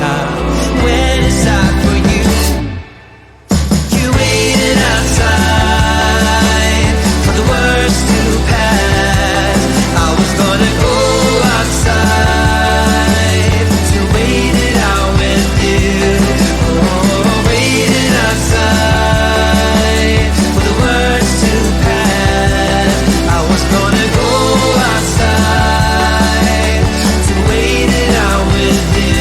time when it's time for you. You waited outside for the words to pass. I was gonna go outside to wait it out with you. Oh, waiting outside for the words to pass. I was gonna go outside to wait it out with you.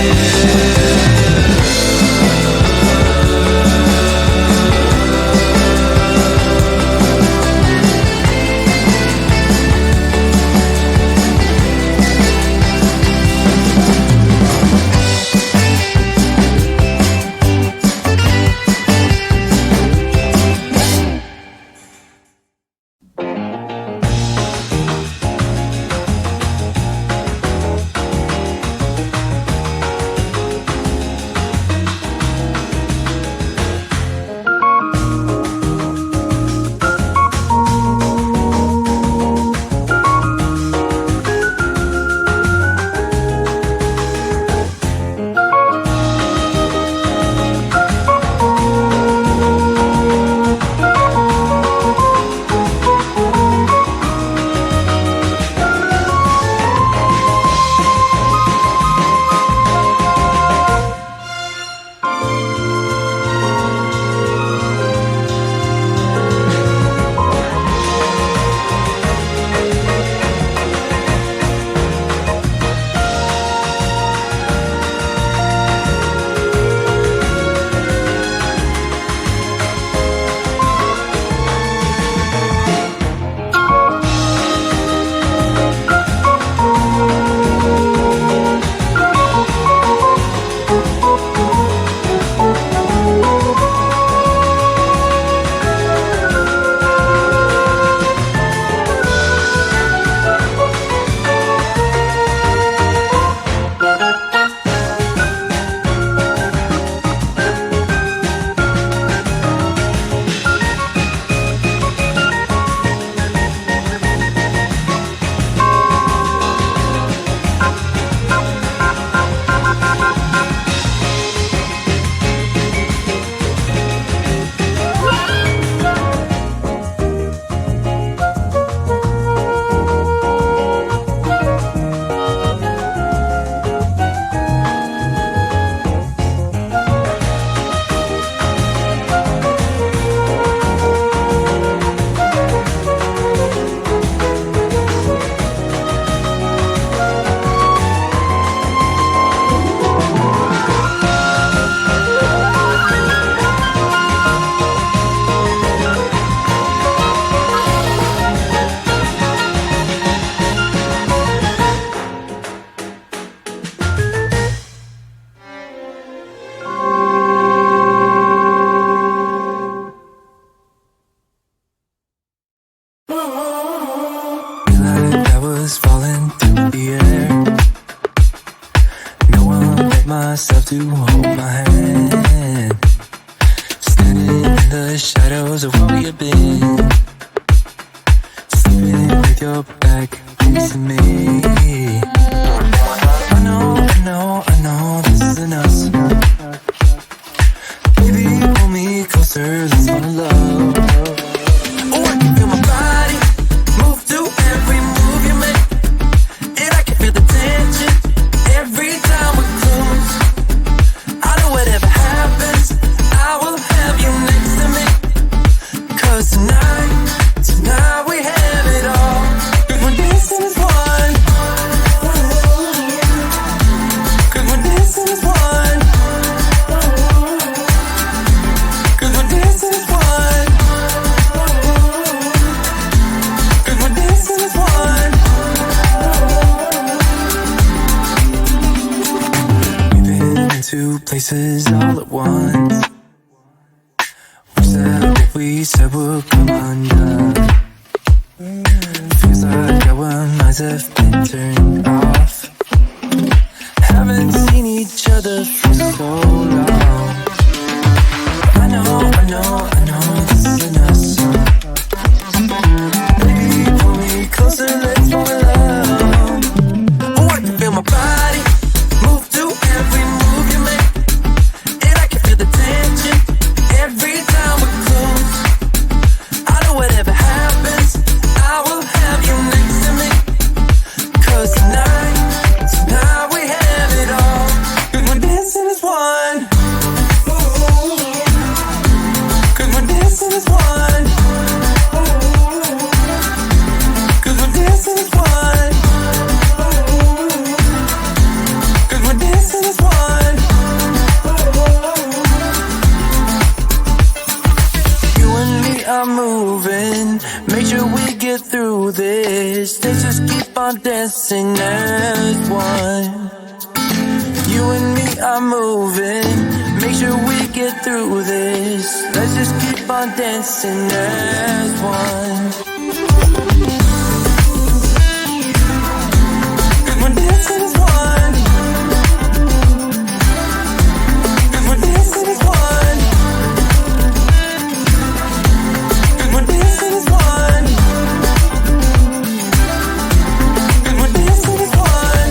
myself to hold my hand, standing in the shadows of where we have been, sleeping with your back facing me. I know this isn't us. Baby, pull me closer, let's fall in love. Oh, I can feel my body move to every move you make, and I can feel the tension every time we're close. I know whatever happens, I will have you next to me, 'cause tonight we have it all. 'Cause we're dancing as one, 'cause we're dancing as one, 'cause we're dancing as one, 'cause we're dancing as one. We've been into places all at once. Wish that what we said would come undone. Feels like our minds have been turned off. Haven't seen each other for so long. I know this isn't us. Baby, pull me closer, let's fall in love. Oh, I can feel my body move to every move you make, dancing as one. 'Cause we're dancing as one. You and me are moving. Make sure we get through this. Let's just keep on dancing as one. You and me are moving. Make sure we get through this. Let's just keep on dancing as one. 'Cause we're dancing as one. 'Cause we're dancing as one. 'Cause we're dancing as one. 'Cause we're dancing as one.